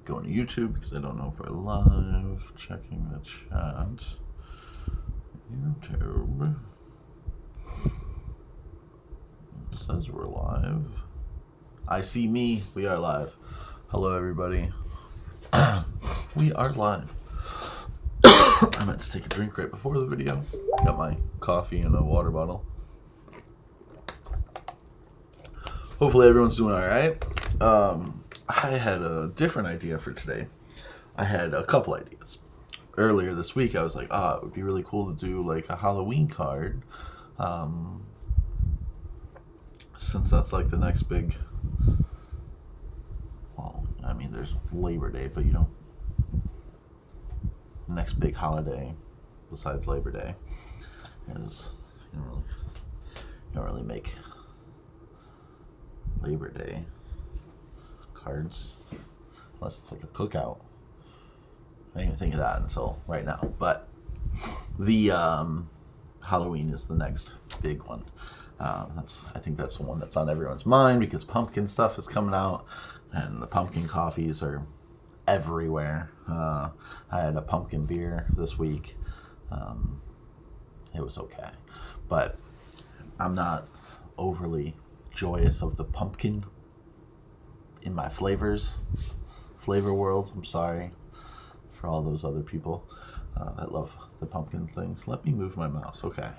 Going to YouTube because I don't know if we're live. Checking the chat. YouTube. It says we're live. I see me. We are live. Hello, everybody. We are live. I meant to take a drink right before the video. Got my coffee and a water bottle. Hopefully everyone's doing alright. I had a different idea for today. I had a couple ideas. Earlier this week I was like, it would be really cool to do like a Halloween card. Since that's like the next big, well, I mean there's Labor Day, but you know, next big holiday besides Labor Day is you don't really make Labor Day cards unless it's like a cookout. I didn't even think of that until right now, but the Halloween is the next big one. I think that's the one that's on everyone's mind because pumpkin stuff is coming out and the pumpkin coffees are everywhere. I had a pumpkin beer this week. It was okay, but I'm not overly joyous of the pumpkin in my flavor world. I'm sorry for all those other people that love the pumpkin things. Let me move my mouse. Okay,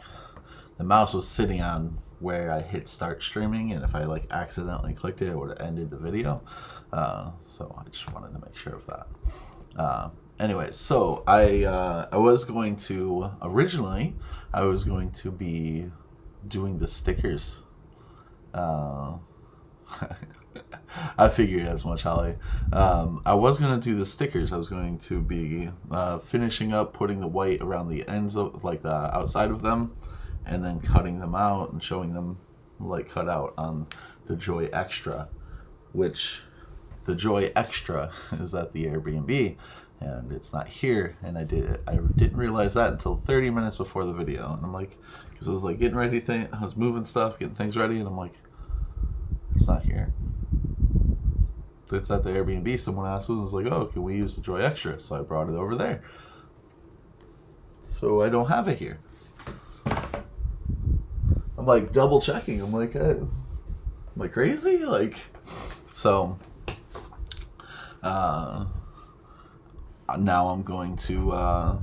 the mouse was sitting on where I hit start streaming, and if I like accidentally clicked it, it would have ended the video. So I just wanted to make sure of that. Anyway, so I was going to originally be doing the stickers. I figured as much, Holly. I was going to do the stickers. I was going to be finishing up putting the white around the ends of like the outside of them and then cutting them out and showing them like cut out on the Joy Extra, which the Joy Extra is at the Airbnb and it's not here, and I didn't realize that until 30 minutes before the video, and I'm like, because I was like getting ready, I was moving stuff, getting things ready, and I'm like, it's not here. It's at the Airbnb. Someone asked me, and was like, oh, can we use the Joy Extra? So I brought it over there. So I don't have it here. I'm like double checking. I'm like, am I crazy? Like, so now I'm going to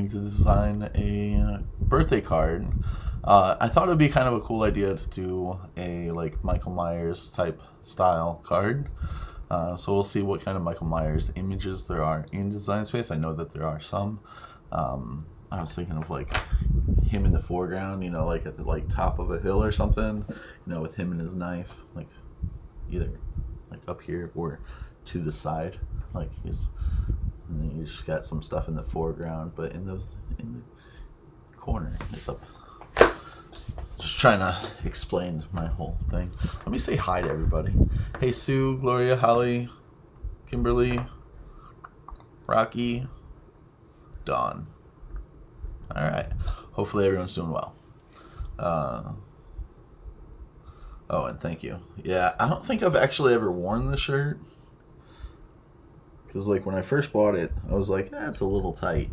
design a birthday card. I thought it would be kind of a cool idea to do a like Michael Myers type style card. So we'll see what kind of Michael Myers images there are in Design Space. I know that there are some. I was thinking of like him in the foreground, you know, like at the like top of a hill or something, you know, with him and his knife, like either like up here or to the side, like and then you just got some stuff in the foreground, but in the corner it's up. Just trying to explain my whole thing. Let me say hi to everybody. Hey Sue, Gloria, Holly, Kimberly, Rocky, Dawn. Alright. Hopefully everyone's doing well. Oh, and thank you. Yeah, I don't think I've actually ever worn this shirt. Because like when I first bought it, I was like, it's a little tight.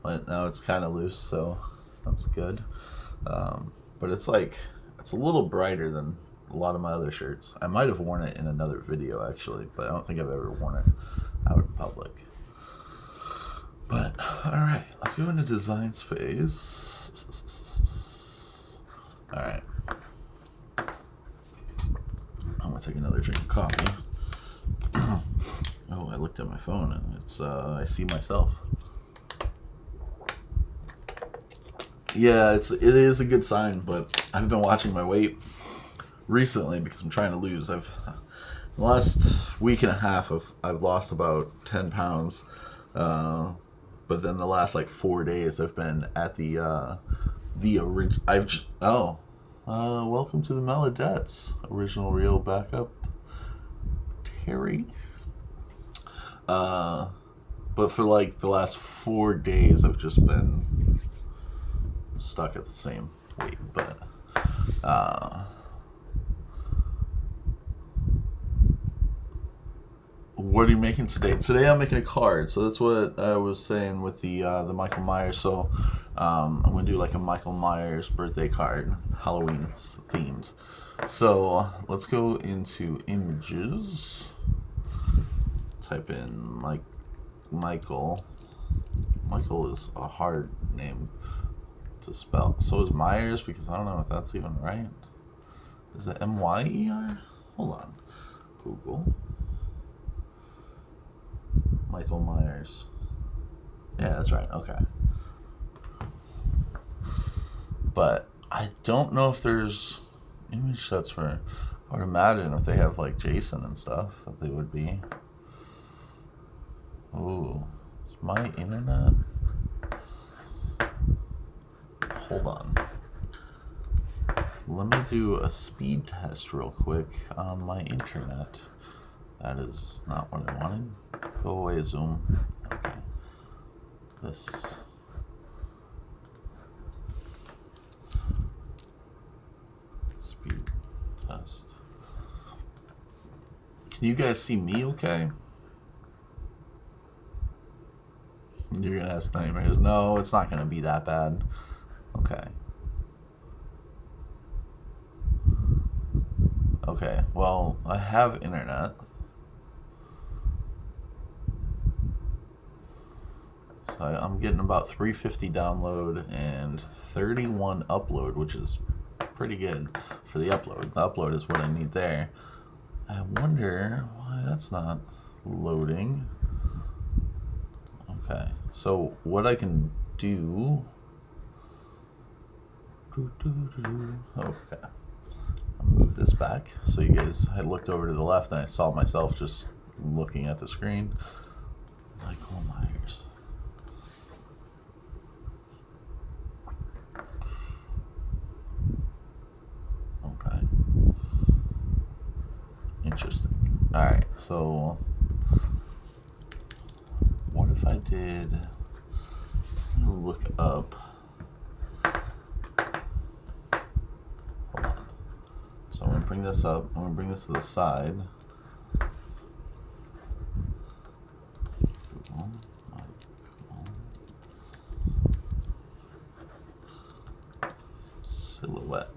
But now it's kind of loose, so that's good. But it's a little brighter than a lot of my other shirts. I might have worn it in another video actually, but I don't think I've ever worn it out in public. But alright, let's go into Design Space. Alright. I'm gonna take another drink of coffee. Oh, I looked at my phone and it's I see myself. Yeah, it is a good sign, but I've been watching my weight recently because I'm trying to lose. The last week and a half I've lost about 10 pounds, but then the last like 4 days I've been at the original. Welcome to the Melodettes, original real backup, Terry. But for like the last 4 days I've just been stuck at the same weight, but what are you making today? Today I'm making a card. So that's what I was saying with the Michael Myers. So I'm gonna do like a Michael Myers birthday card, Halloween themed. So let's go into images. Type in Michael. Michael is a hard name to spell. So is Myers, because I don't know if that's even right. Is it M-Y-E-R? Hold on. Google. Michael Myers. Yeah, that's right. Okay. But I don't know if there's image sets for... I would imagine if they have like Jason and stuff that they would be. Ooh. Is my internet... Hold on. Let me do a speed test real quick on my internet. That is not what I wanted. Go away, Zoom. Okay. This. Speed test. Can you guys see me okay? You're gonna have nightmares. No, it's not gonna be that bad. Okay. Okay, well, I have internet. So I'm getting about 350 download and 31 upload, which is pretty good for the upload. The upload is what I need there. I wonder why that's not loading. Okay, so what I can do... Okay. I'll move this back. So you guys, I looked over to the left and I saw myself just looking at the screen. Michael Myers. Okay. Interesting. Alright, so what if I did look up... So I'm going to bring this up. I'm going to bring this to the side. Silhouette.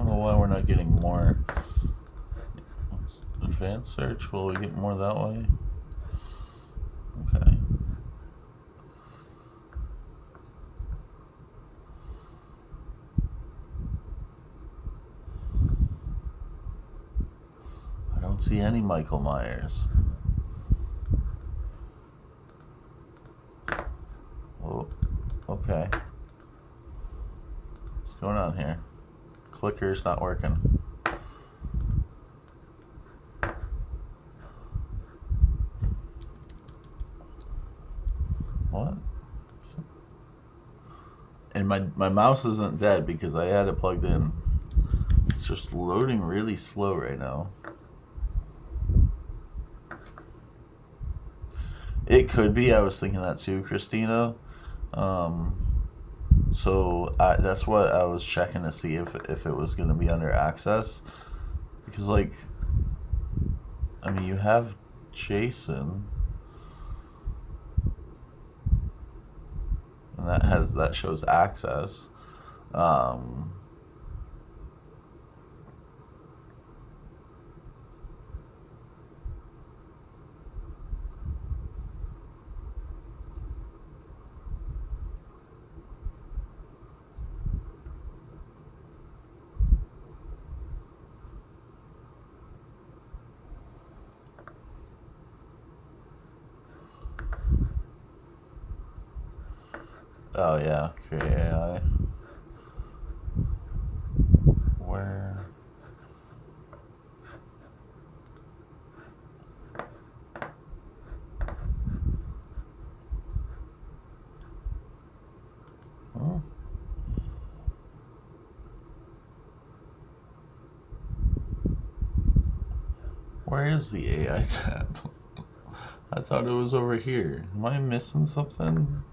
Why we're not getting more advanced search? Will we get more that way? Okay. I don't see any Michael Myers. Oh, okay. What's going on here? Clicker's not working. What? And my mouse isn't dead because I had it plugged in. It's just loading really slow right now. It could be. I was thinking that too, Christina. So that's what I was checking to see if it was going to be under access, because like, I mean, you have Jason, and that shows access. Oh yeah, create AI. Where Where is the AI tab? I thought it was over here. Am I missing something?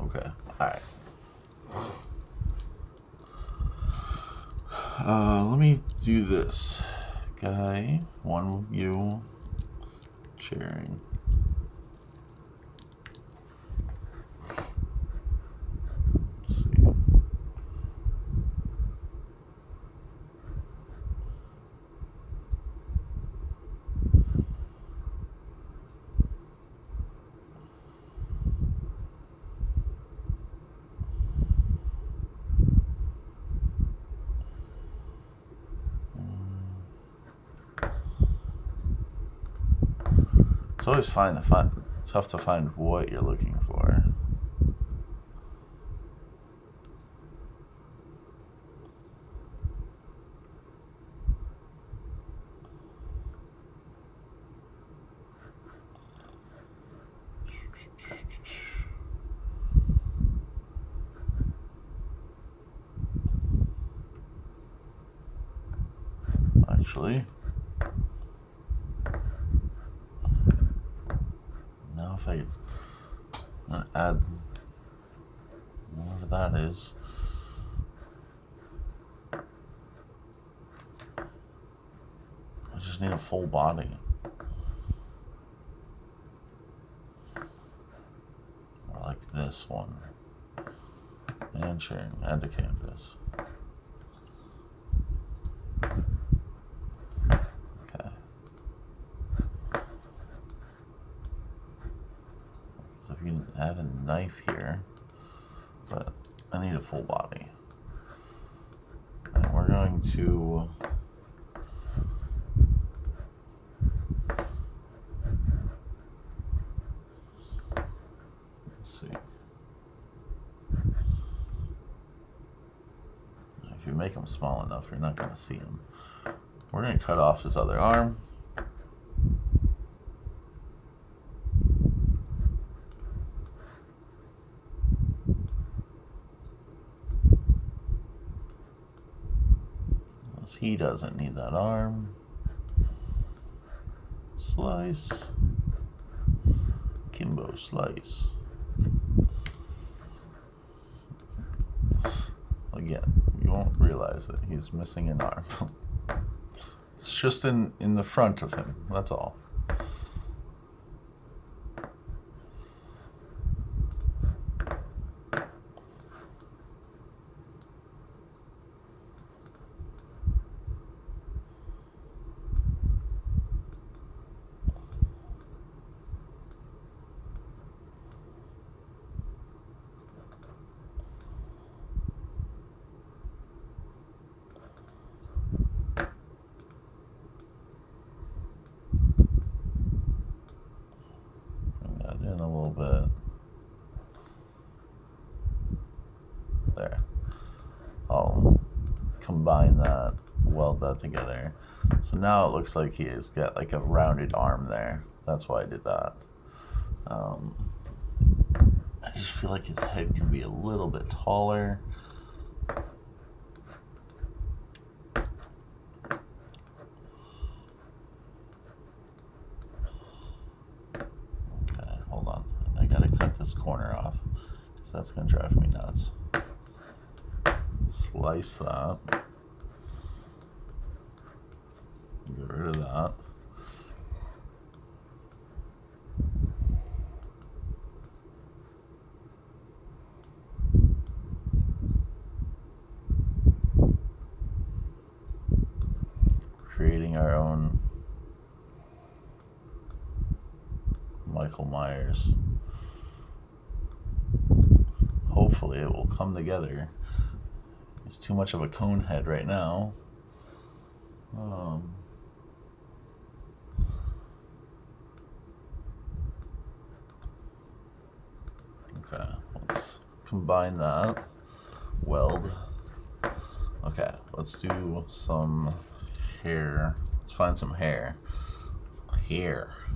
Okay, alright. Let me do this. Guy, one view, sharing. Let's see. It's always tough to find what you're looking for. Actually, now if I add whatever that is, I just need a full body. Or like this one. And sharing, add to canvas. Okay. So if you can add a knife here, but I need a full body. And we're going to see. If you make them small enough, you're not going to see them. We're going to cut off his other arm. Because he doesn't need that arm. Slice. Kimbo slice. Again, you won't realize that he's missing an arm. It's just in the front of him, that's all. In a little bit. There. I'll combine that, weld that together. So now it looks like he has got like a rounded arm there. That's why I did that. I just feel like his head can be a little bit taller. Corner off, because that's going to drive me nuts. Slice that. Get rid of that. Creating our own Michael Myers. Hopefully it will come together. It's too much of a cone head right now. Okay, let's combine that. Weld. Okay, let's do some hair. Let's find some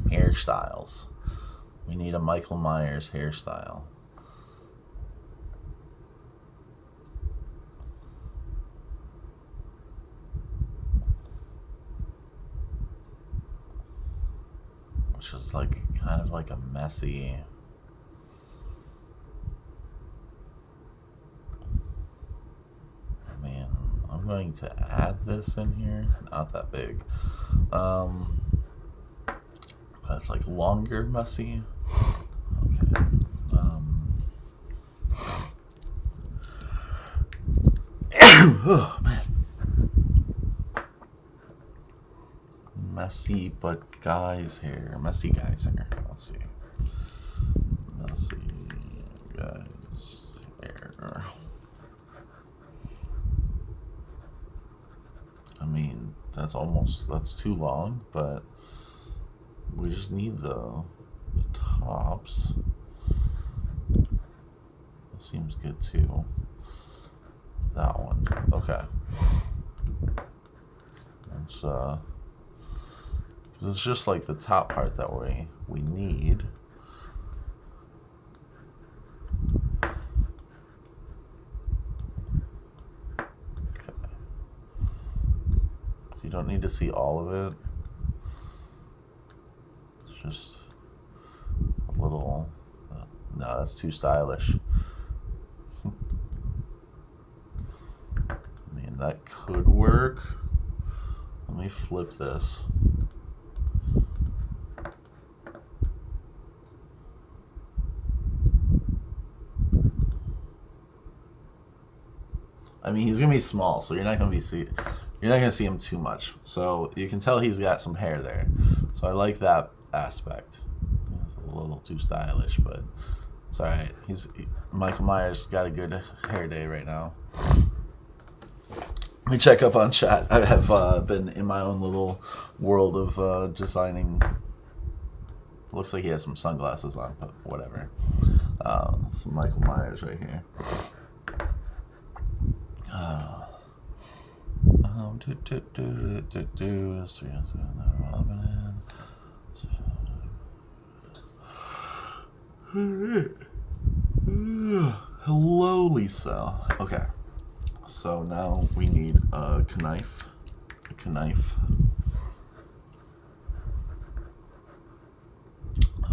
hairstyles. We need a Michael Myers hairstyle. Which is like kind of like a messy. Man, I'm going to add this in here. Not that big. But it's like longer, messy. Okay. Oh man. Messy but guys hair. Messy guys hair. Let's see. Messy guys hair. I mean, that's too long, but we just need the tops. Seems good too. That one. Okay. It's just like the top part that we need. Okay. You don't need to see all of it. It's just a little. No, that's too stylish. I mean, that could work. Let me flip this. I mean, he's gonna be small, so you're not gonna see him too much. So you can tell he's got some hair there. So I like that aspect. It's a little too stylish, but it's all right. Michael Myers got a good hair day right now. Let me check up on chat. I have been in my own little world of designing. Looks like he has some sunglasses on, but whatever. Some Michael Myers right here. Hello, Lisa. Okay, so now we need a knife. A knife.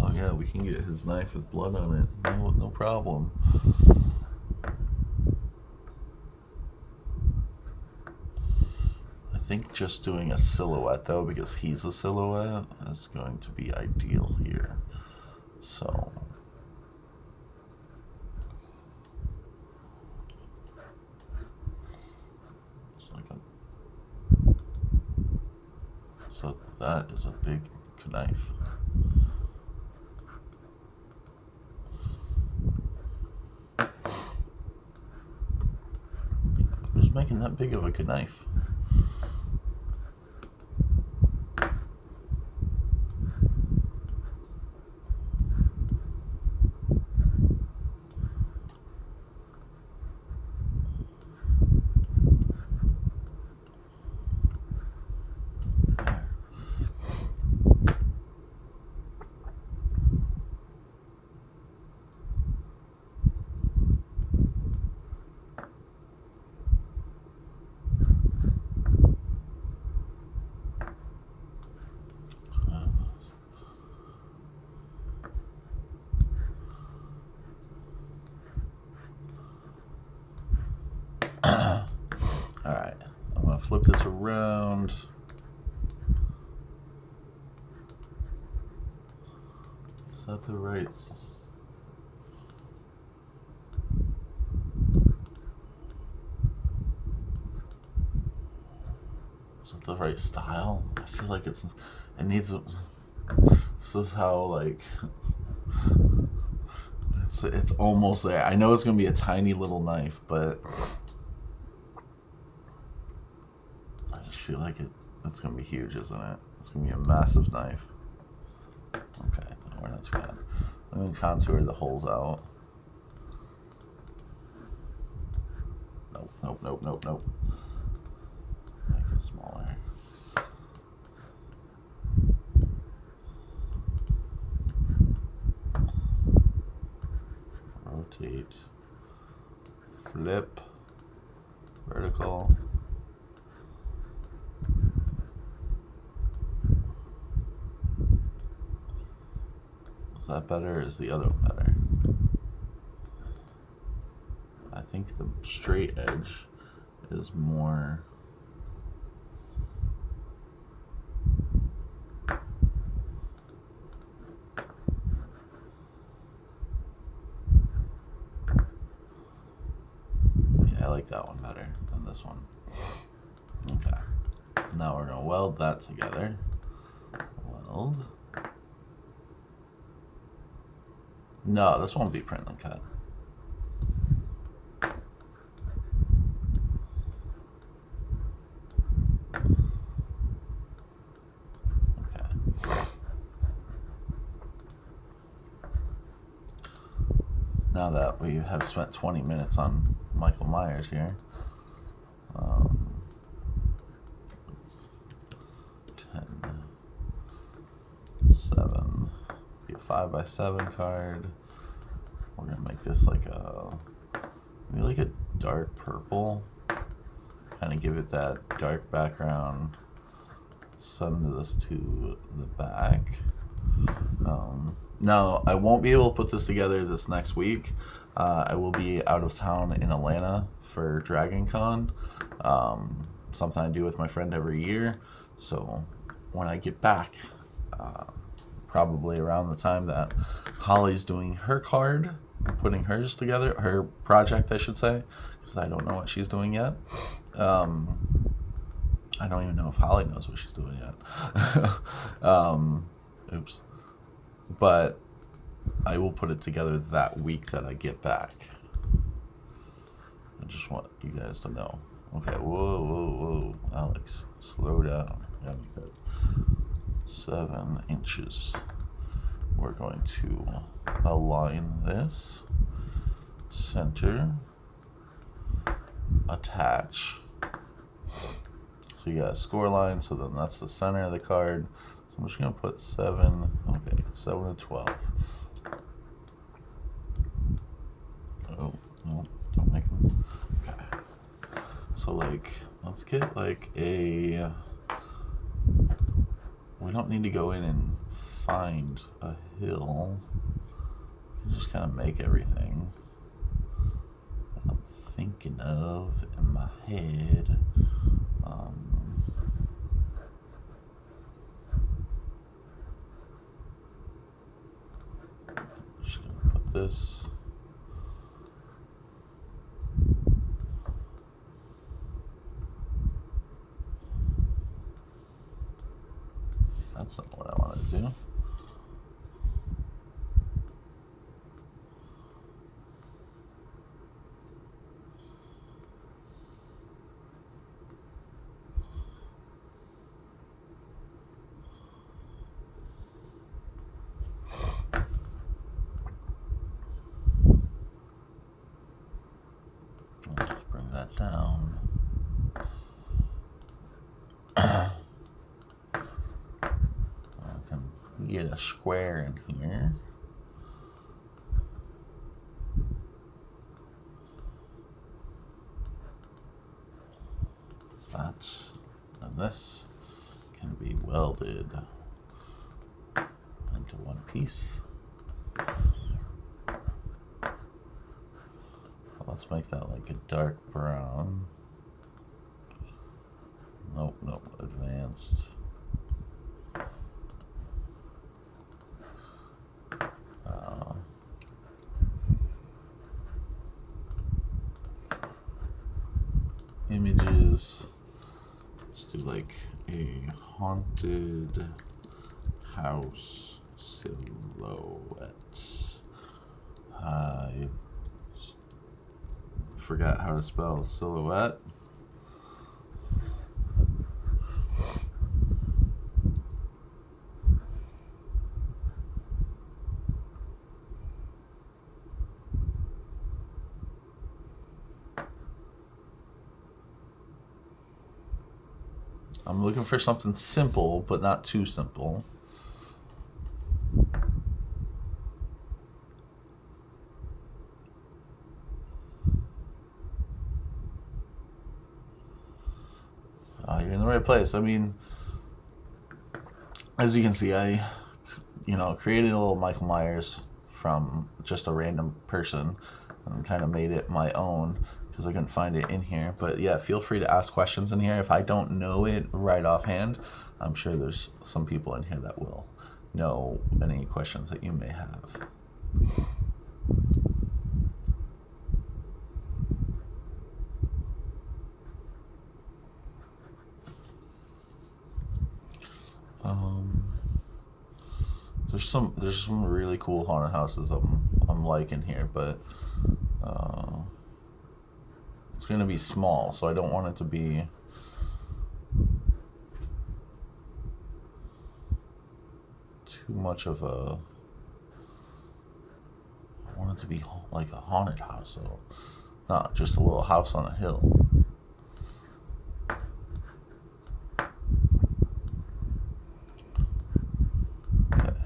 Oh yeah, we can get his knife with blood on it. No problem. I think just doing a silhouette though, because he's a silhouette, is going to be ideal here. So so that is a big knife. Who's making that big of a knife? Alright, I'm going to flip this around. Is that the right? Is it the right style? I feel like it needs a. This is how, like, it's almost there. I know it's going to be a tiny little knife, but I just feel like it's going to be huge, isn't it? It's going to be a massive knife. Okay, well, that's bad. I'm going to contour the holes out. Nope. Make it smaller. rotate, flip, vertical. Is that better or is the other one better? I think the straight edge is more. Yeah, I like that one better than this one. Okay. Now we're gonna weld that together. Weld. No, this won't be print and cut. Now that we have spent 20 minutes on Michael Myers here, 10, 7, be a 5x7 card. We're gonna make this like maybe like a dark purple, kind of give it that dark background. Send this to the back. Now, I won't be able to put this together this next week. I will be out of town in Atlanta for Dragon Con, something I do with my friend every year. So when I get back, probably around the time that Holly's doing her card, putting hers together, her project I should say, because I don't know what she's doing yet. I don't even know if Holly knows what she's doing yet. Oops. But I will put it together that week that I get back. I just want you guys to know. Okay, whoa, Alex, slow down. Gotta make that 7 inches. We're going to align this, center, attach. So you got a score line, so then that's the center of the card. I'm just gonna put 7, okay, 7 to 12. Oh, no, don't make them. Okay. So like, let's get like a, we don't need to go in and find a hill. We can just kind of make everything that I'm thinking of in my head. Just gonna put this. That's not what I wanted to do. Just bring that down. I can get a square in here. That and this can be welded into one piece. Let's make that like a dark brown. Nope, advanced. Images. Let's do like a haunted house silhouette. I forgot how to spell silhouette. I'm looking for something simple, but not too simple. the right place. I mean, as you can see, I, created a little Michael Myers from just a random person and kind of made it my own because I couldn't find it in here. But yeah, feel free to ask questions in here. If I don't know it right offhand, I'm sure there's some people in here that will know any questions that you may have. There's some really cool haunted houses I'm liking here, but it's gonna be small, so I don't want it to be too much of a. I want it to be like a haunted house, so not just a little house on a hill.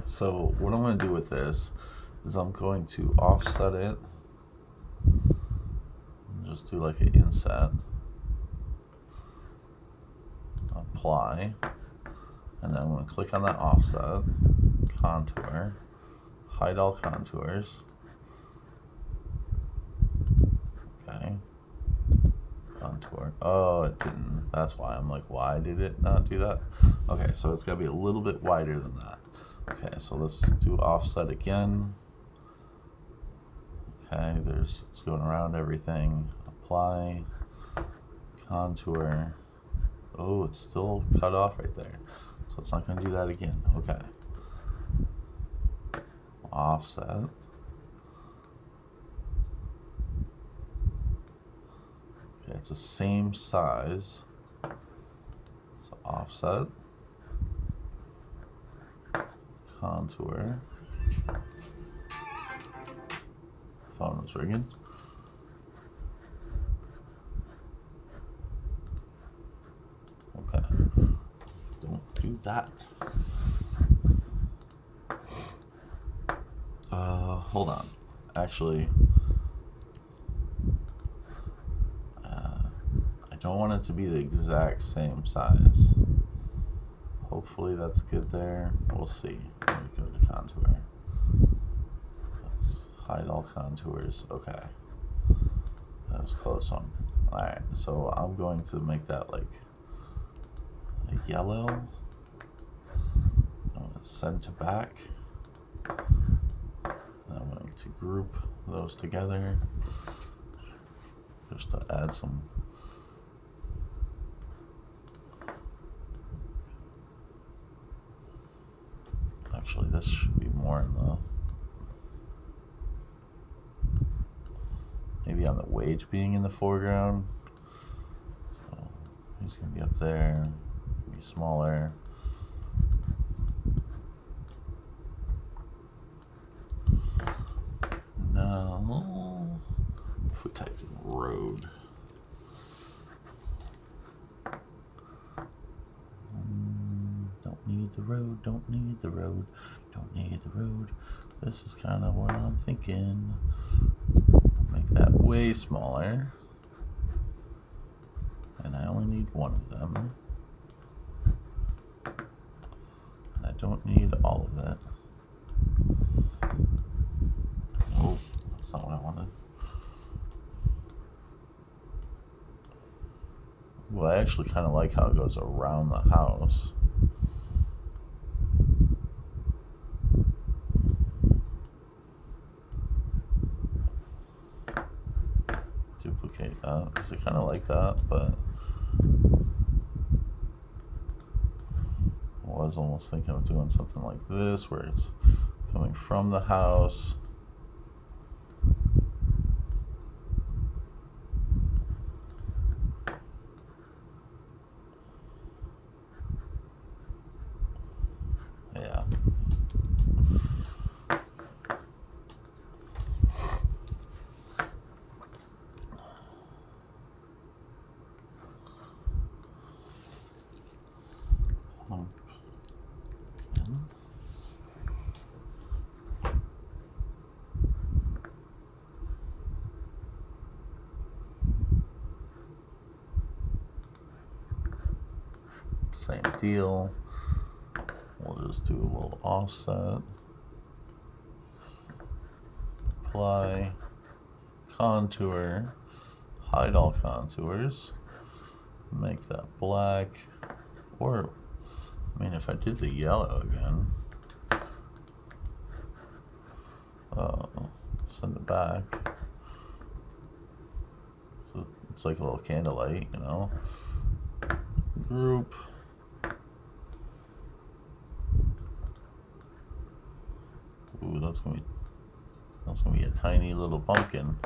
So what I'm going to do with this is I'm going to offset it and just do like an inset, apply, and then I'm going to click on that offset, contour, hide all contours, okay, contour, oh it didn't, that's why I'm like, why did it not do that? Okay, so it's got to be a little bit wider than that. Okay, so let's do offset again. Okay, it's going around everything. Apply, contour. Oh, it's still cut off right there. So it's not going to do that again. Okay. Offset. Okay, it's the same size. So offset. Contour. Phone is ringing. Okay. Don't do that. Hold on. Actually, I don't want it to be the exact same size. Hopefully that's good there. We'll see. Let me go to contour. Let's hide all contours. Okay. That was a close one. Alright, so I'm going to make that like a yellow. I'm going to send to back. And I'm going to group those together just to add some. Actually, this should be more in the, maybe on the wage being in the foreground. So he's going to be up there, be smaller. Now, if we type in road. Don't need the road, don't need the road, don't need the road. This is kind of what I'm thinking. Make that way smaller. And I only need one of them. And I don't need all of that. Oh, that's not what I wanted. Well, I actually kind of like how it goes around the house. Duplicate that because I kind of like that, but I was almost thinking of doing something like this where it's coming from the house. Yeah. same deal. We'll just do a little offset. Apply, contour, hide all contours, make that black, or, I mean, if I did the yellow again, send it back. So it's like a little candlelight, you know. Group. Ooh, that's gonna be a tiny little pumpkin.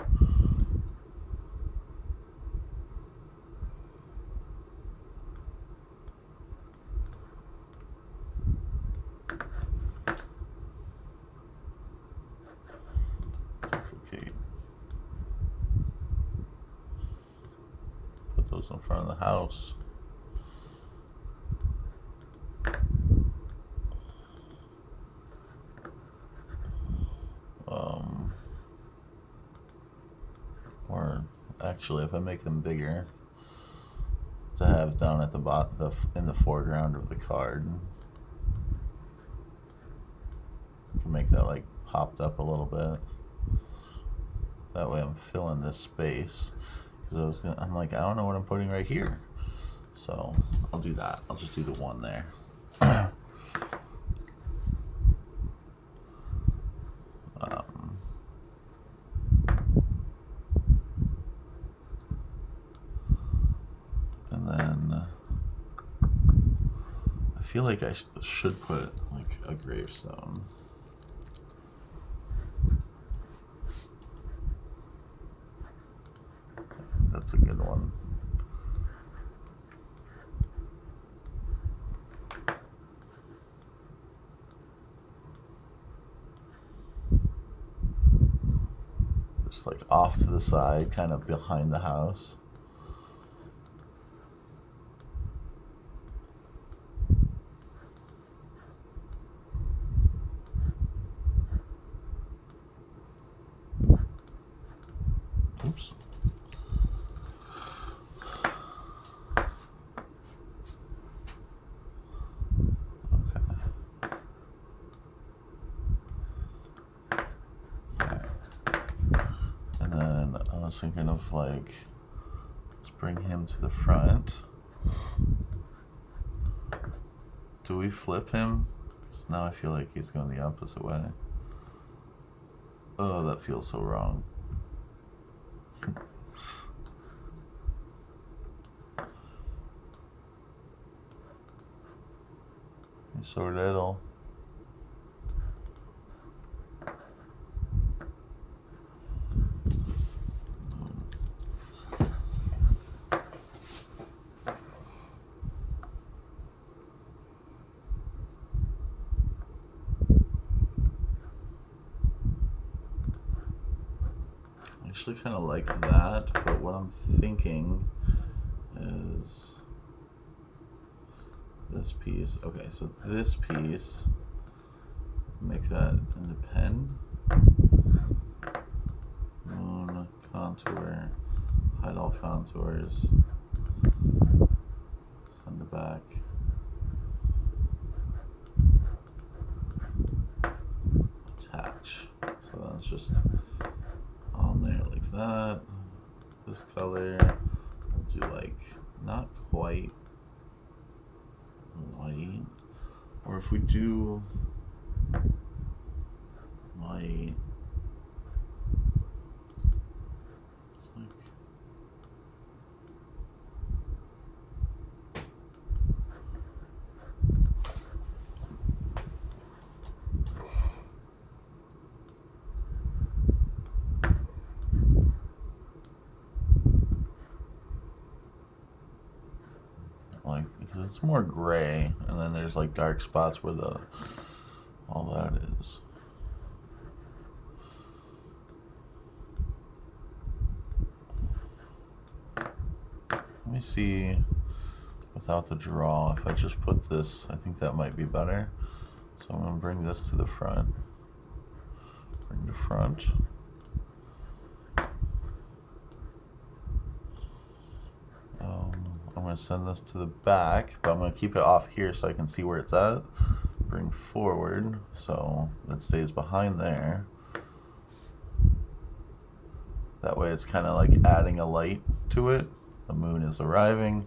Duplicate. Put those in front of the house. Or actually, if I make them bigger, to have down at the bottom, in the foreground of the card, I can make that like popped up a little bit. That way, I'm filling this space. Because I'm like, I don't know what I'm putting right here, so I'll do that. I'll just do the one there. And then I feel like I should put like a gravestone. That's a good one. Just like off to the side, kind of behind the house. Oops. I was thinking of like, let's bring him to the front. Do we flip him? So now I feel like he's going the opposite way. Oh, that feels so wrong. He's so little. I actually kind of like that, but what I'm thinking is this piece. Okay, so this piece, make that in the pen. Moon, contour, hide all contours, send it back. Attach. So that's just on there like that. This color, we'll do like not quite white, or if we do white, it's like because it's more gray, and then there's like dark spots where all that is. Let me see without the draw if I just put this. I think that might be better. So I'm gonna bring this to the front. Bring the front. I'm going to send this to the back, but I'm going to keep it off here so I can see where it's at. Bring forward so it stays behind there. That way it's kind of like adding a light to it. The moon is arriving.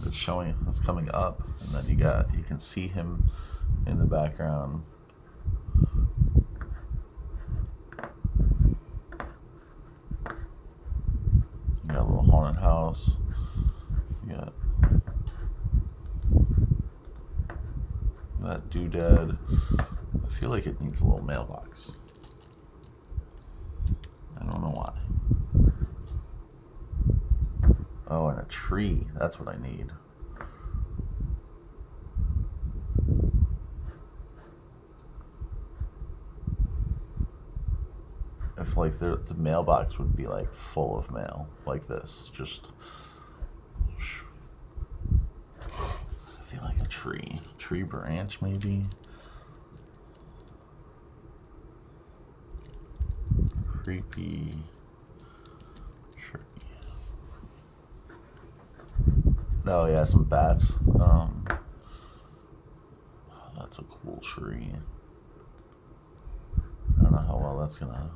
It's showing, it's coming up, and then you can see him in the background. You got a little haunted house. You got that doodad. I feel like it needs a little mailbox. I don't know why. Oh, and a tree. That's what I need. If like the mailbox would be like full of mail, like this, just I feel like a tree branch maybe. Creepy tree. Oh yeah, some bats. That's a cool tree. I don't know how well that's gonna.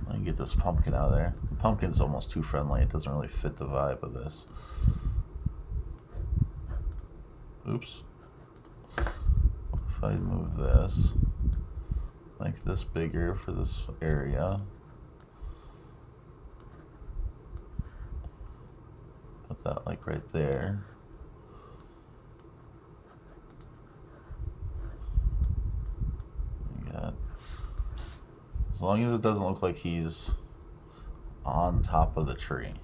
Let me get this pumpkin out of there. The pumpkin's almost too friendly. It doesn't really fit the vibe of this. Oops. If I move this, make this bigger for this area. Put that like right there. As long as it doesn't look like he's on top of the tree.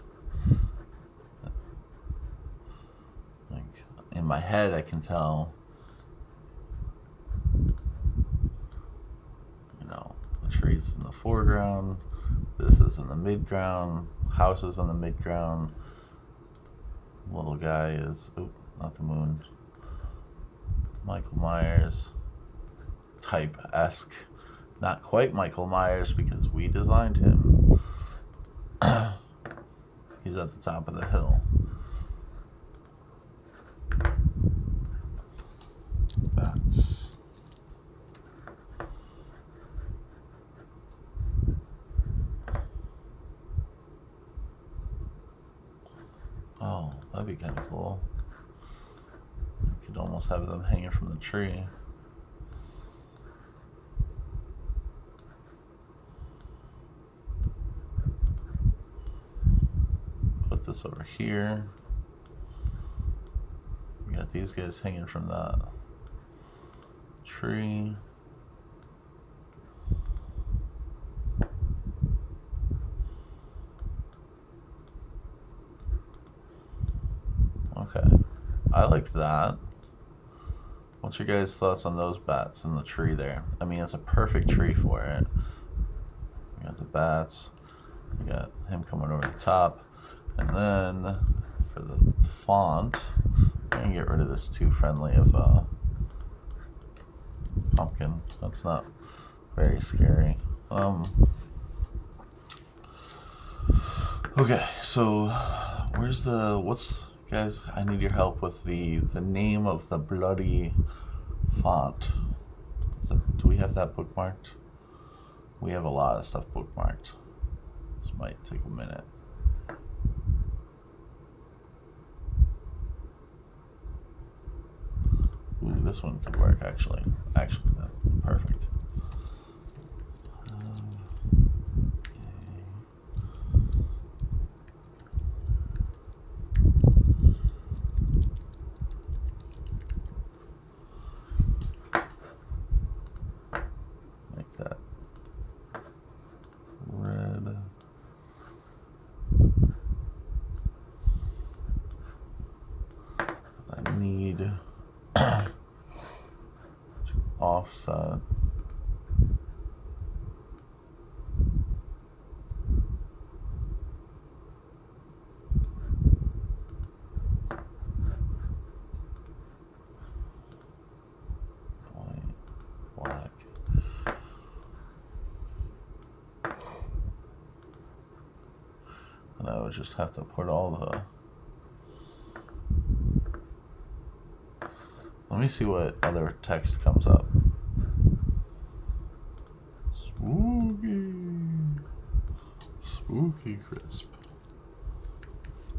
Like in my head, I can tell, you know, the tree's in the foreground, this is in the midground, house is in the midground, little guy is, oop, not the moon, Michael Myers type-esque. Not quite Michael Myers because we designed him. He's at the top of the hill. Bats. Oh, that'd be kind of cool. You could almost have them hanging from the tree. This over here. We got these guys hanging from that tree. Okay, I like that. What's your guys' thoughts on those bats in the tree there? I mean, it's a perfect tree for it. We got the bats. We got him coming over the top. And then for the font, I'm gonna get rid of this too friendly of pumpkin. That's not very scary. Okay, so guys, I need your help with the name of the bloody font. Do we have that bookmarked? We have a lot of stuff bookmarked. This might take a minute. Ooh, this one could work actually. Actually, that's perfect. Make that red. I need offset. White, black. And I would just have to put all the... Let me see what other text comes up. Spooky. Spooky crisp.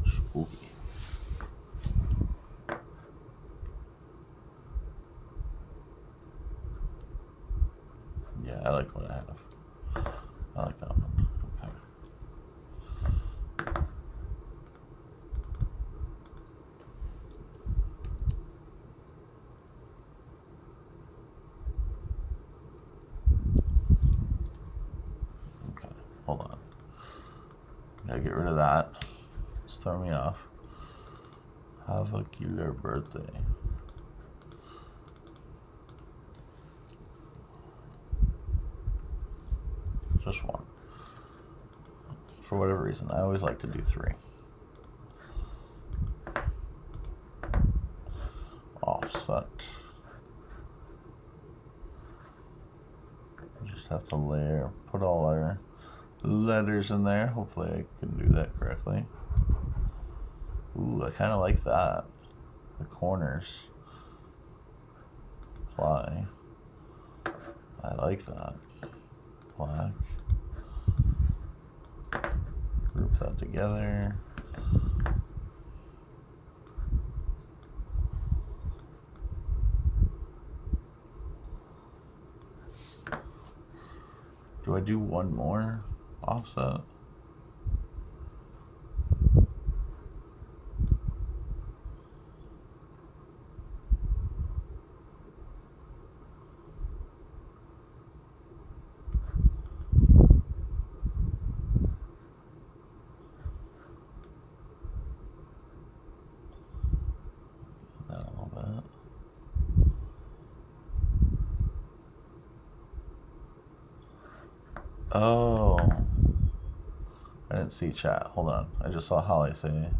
Spooky. Yeah, I like what I have. I like that one. Okay. Okay, hold on. Gotta get rid of that. It's throwing me off. Have a killer birthday. Just one. For whatever reason, I always like to do 3. Offset. Just have to layer, put all our letters in there. Hopefully I can do that correctly. Ooh, I kind of like that. The corners. Apply. I like that. Black. Group that together. Do I do one more offset? That a little bit. Oh, I didn't see chat. Hold on. I just saw Holly say,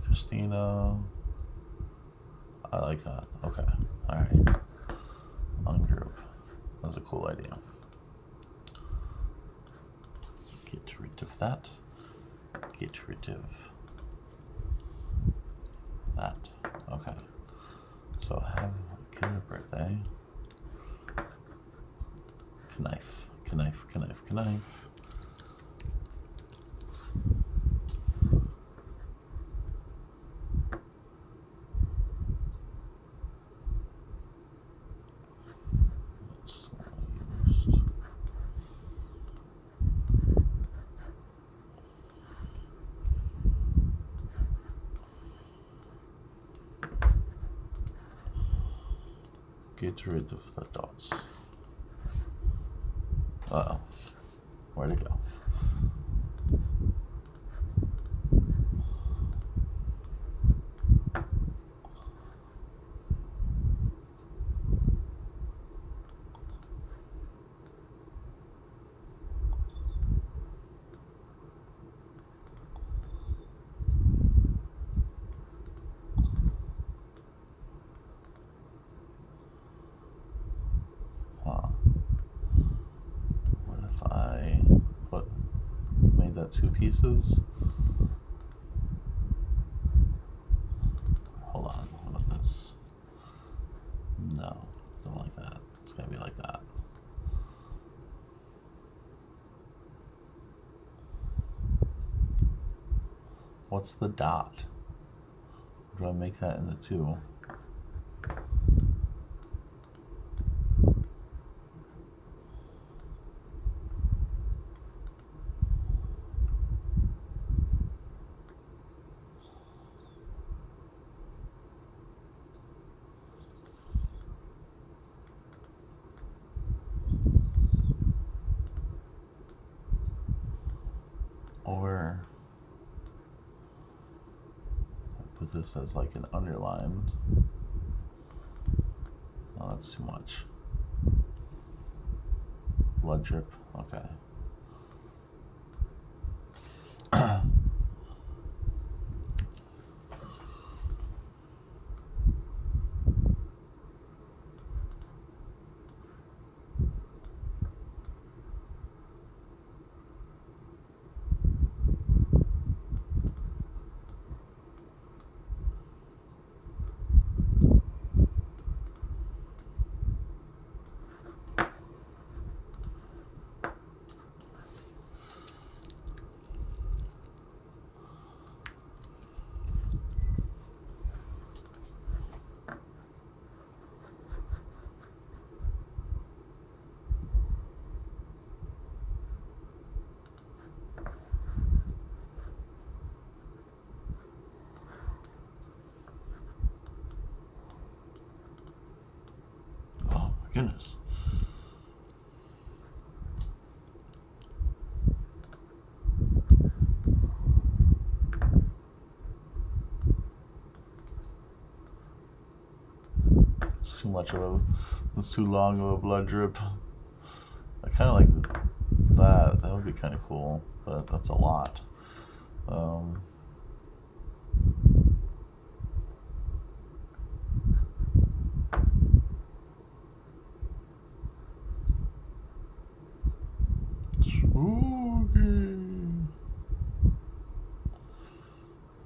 Christina. I like that. Okay. All right. Ungroup. That was a cool idea. Get rid of that. Get rid of that. Okay. So have a killer birthday. Knife. Knife. Knife. Knife. Get rid of the dots. Uh-oh. Where'd it go? What if I made that 2 pieces? Hold on, what about this? No, don't like that. It's gonna be like that. What's the dot? Do I make that into 2? Or put this as like an underline. Oh, that's too much. Blood drip. Okay. goodness. It's too much of a, it's too long of a blood drip. I kind of like that. That would be kind of cool, but that's a lot. How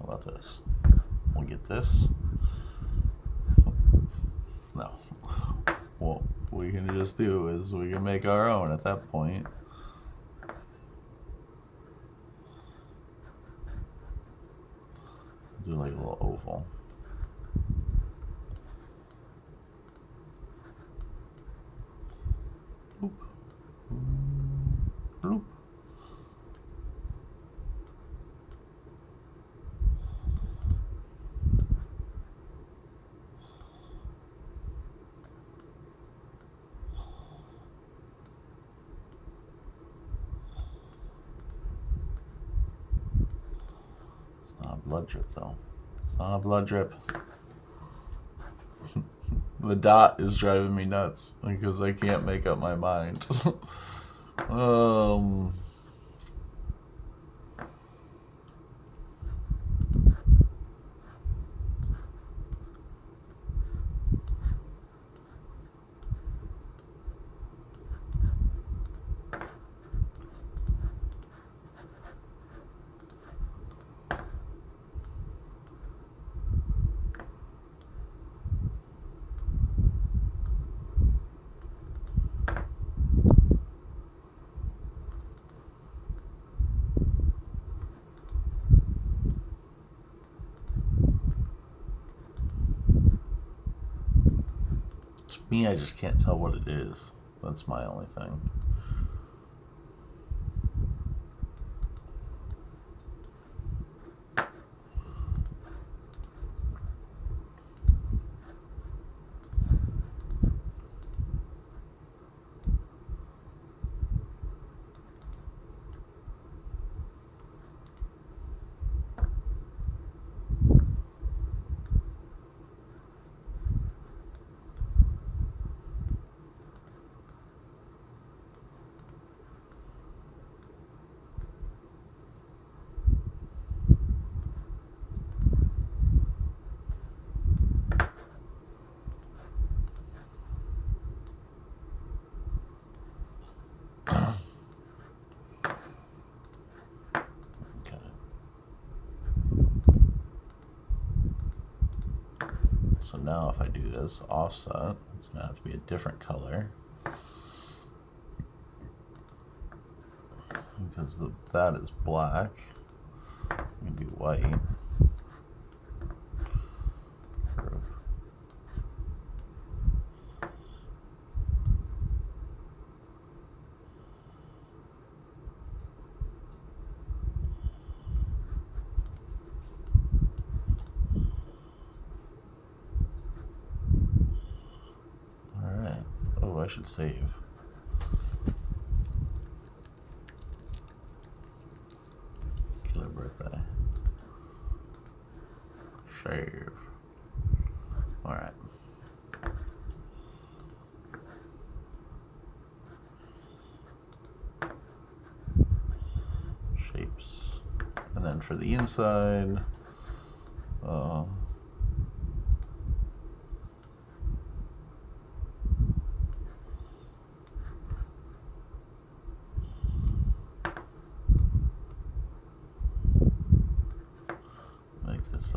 about this? We'll get this. No. What we can just do is we can make our own at that point. Do like a little oval. Boop. Boop. It's not a blood drip though. It's not a blood drip. The dot is driving me nuts because I can't make up my mind. Me, I just can't tell what it is. That's my only thing. So now if I do this offset, it's going to have to be a different color. Because that is black. We can do white. I should save. Killer birthday. Save. Alright. Shapes. And then for the inside,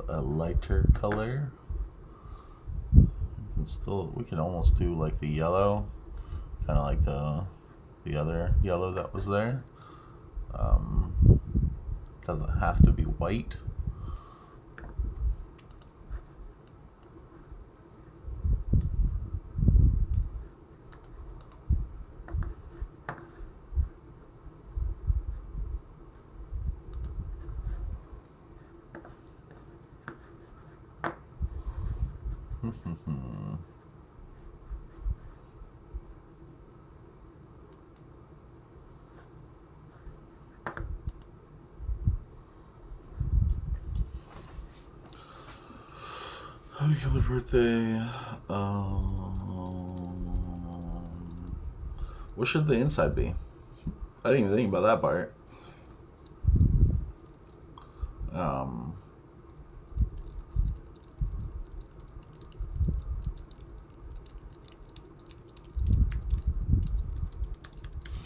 a lighter color. We can almost do like the yellow, kind of like the other yellow that was there. Doesn't have to be white. Happy killer birthday. What should the inside be? I didn't even think about that part.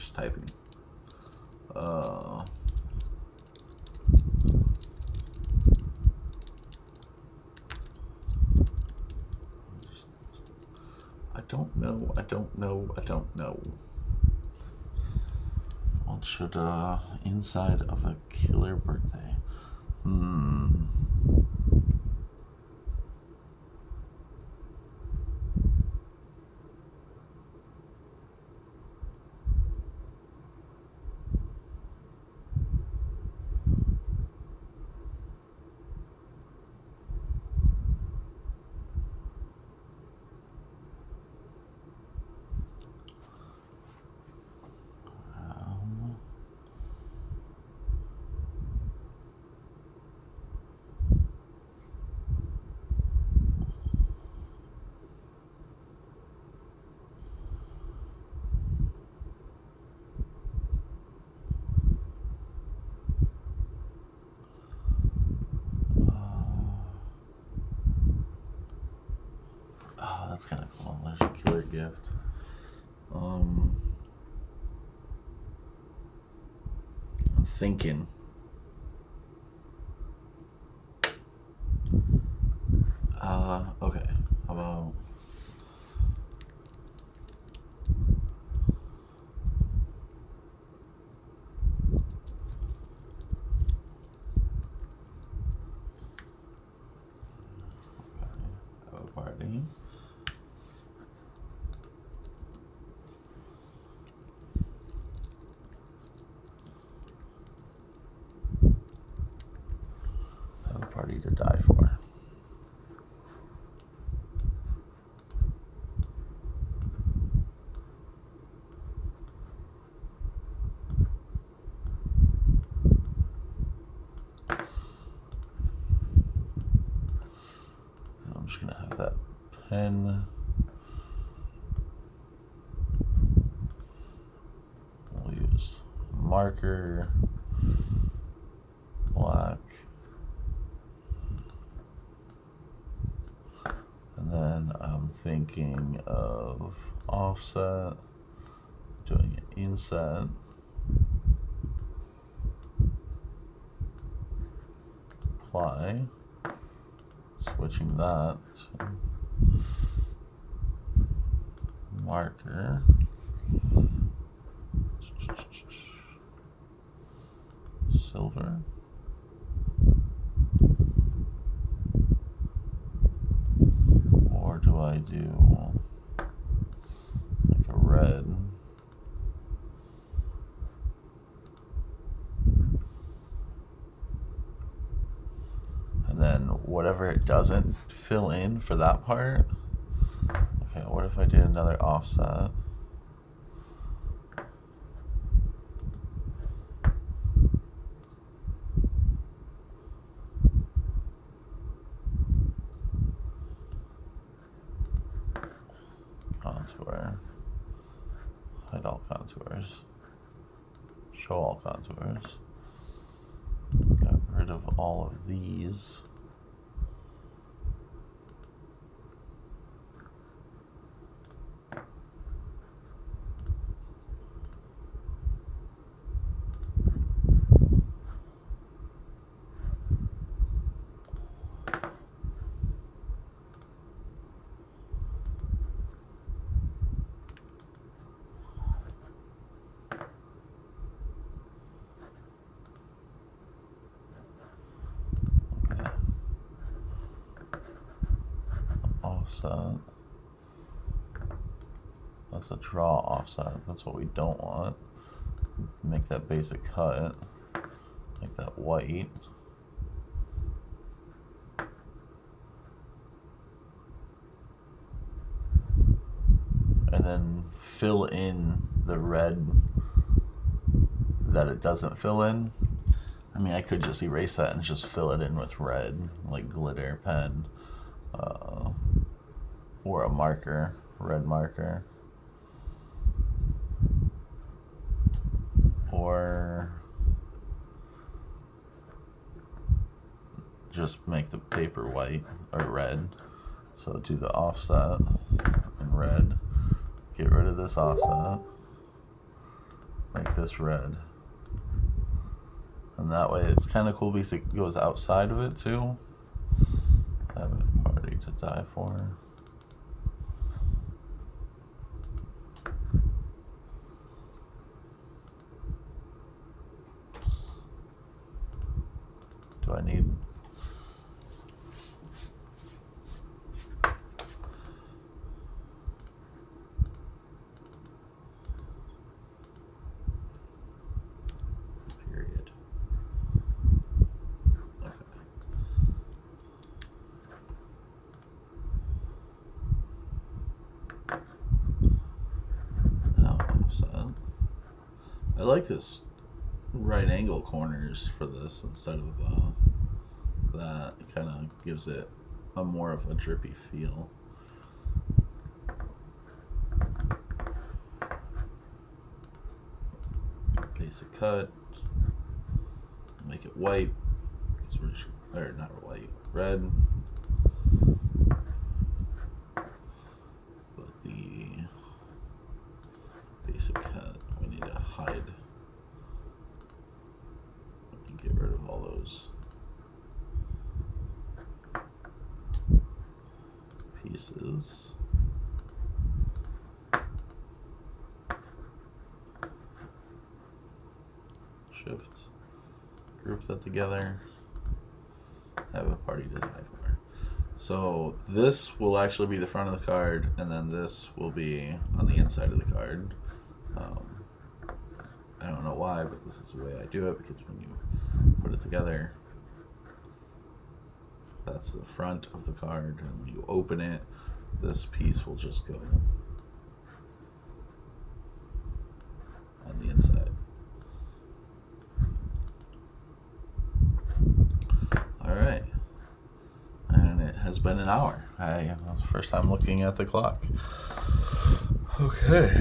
Just typing. I don't know. What should inside of a killer birthday? That's kind of cool. There's a killer gift. I'm thinking. Okay. How about have a party? Have a party to die for. I'm just gonna have that pen. We'll use marker, black, and then I'm thinking of offset, doing an inset, apply, switching that to marker, silver, or do I do like a red? And then whatever it doesn't fill in for that part. Okay, what if I did another offset? Contour. Hide all contours. Show all contours. Get rid of all of these. Offset. That's a draw offset. That's what we don't want. Make that basic cut. Make that white. And then fill in the red that it doesn't fill in. I mean, I could just erase that and just fill it in with red, like glitter pen. or a marker, red marker, or just make the paper white or red. So do the offset in red, get rid of this offset, make this red. And that way it's kind of cool because it goes outside of it too. Have a party to die for. Do I need... period. Okay. Now offset. I like this right angle corners for this instead of that. It kind of gives it a more of a drippy feel. Basic cut. Make it white. Or not white, red. But the basic cut, we need to hide. Get rid of all those pieces. Shift, group that together, have a party to die for. So this will actually be the front of the card, and then this will be on the inside of the card. I don't know why, but this is the way I do it, because when you put it together, that's the front of the card, and when you open it, this piece will just go on the inside. Alright, and it has been an hour. That was the first time looking at the clock. Okay.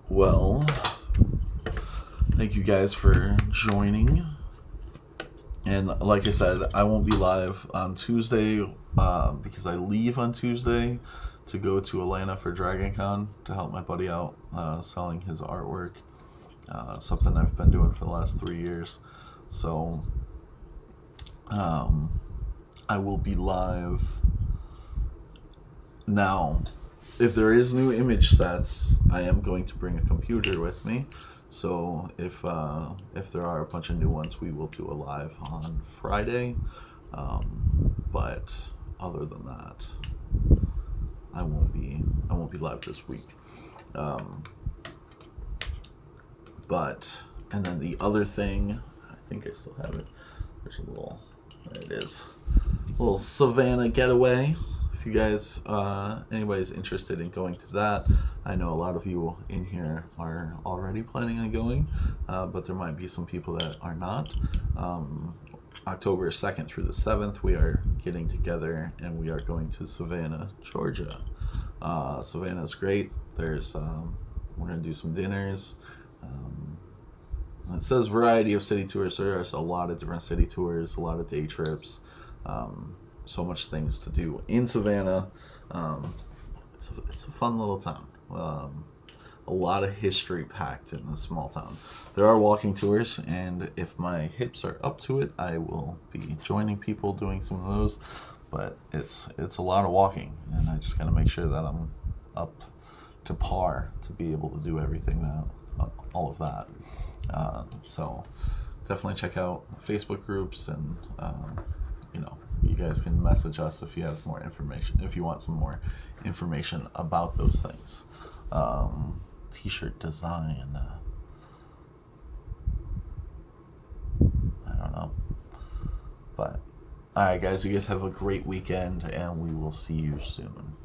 Well, thank you guys for joining. And like I said, I won't be live on Tuesday because I leave on Tuesday to go to Atlanta for Dragon Con to help my buddy out selling his artwork. Something I've been doing for the last 3 years. So I will be live. Now, if there is new image sets, I am going to bring a computer with me. So if there are a bunch of new ones, we will do a live on Friday. But other than that, I won't be live this week. And then the other thing, I think I still have it. There's a little, there it is, a little Savannah getaway. If you guys, anybody's interested in going to that, I know a lot of you in here are already planning on going, but there might be some people that are not. October 2nd through the 7th, we are getting together and we are going to Savannah, Georgia. Savannah's great. There's, we're gonna do some dinners. It says variety of city tours. So there's a lot of different city tours, a lot of day trips. So much things to do in Savannah. It's a fun little town. A lot of history packed in this small town. There are walking tours, and if my hips are up to it, I will be joining people doing some of those. But it's a lot of walking, and I just gotta make sure that I'm up to par to be able to do everything that, all of that. So definitely check out Facebook groups, and you guys can message us if you have more information, if you want some more information about those things. T-shirt design, I don't know, but all right guys, you guys have a great weekend and we will see you soon.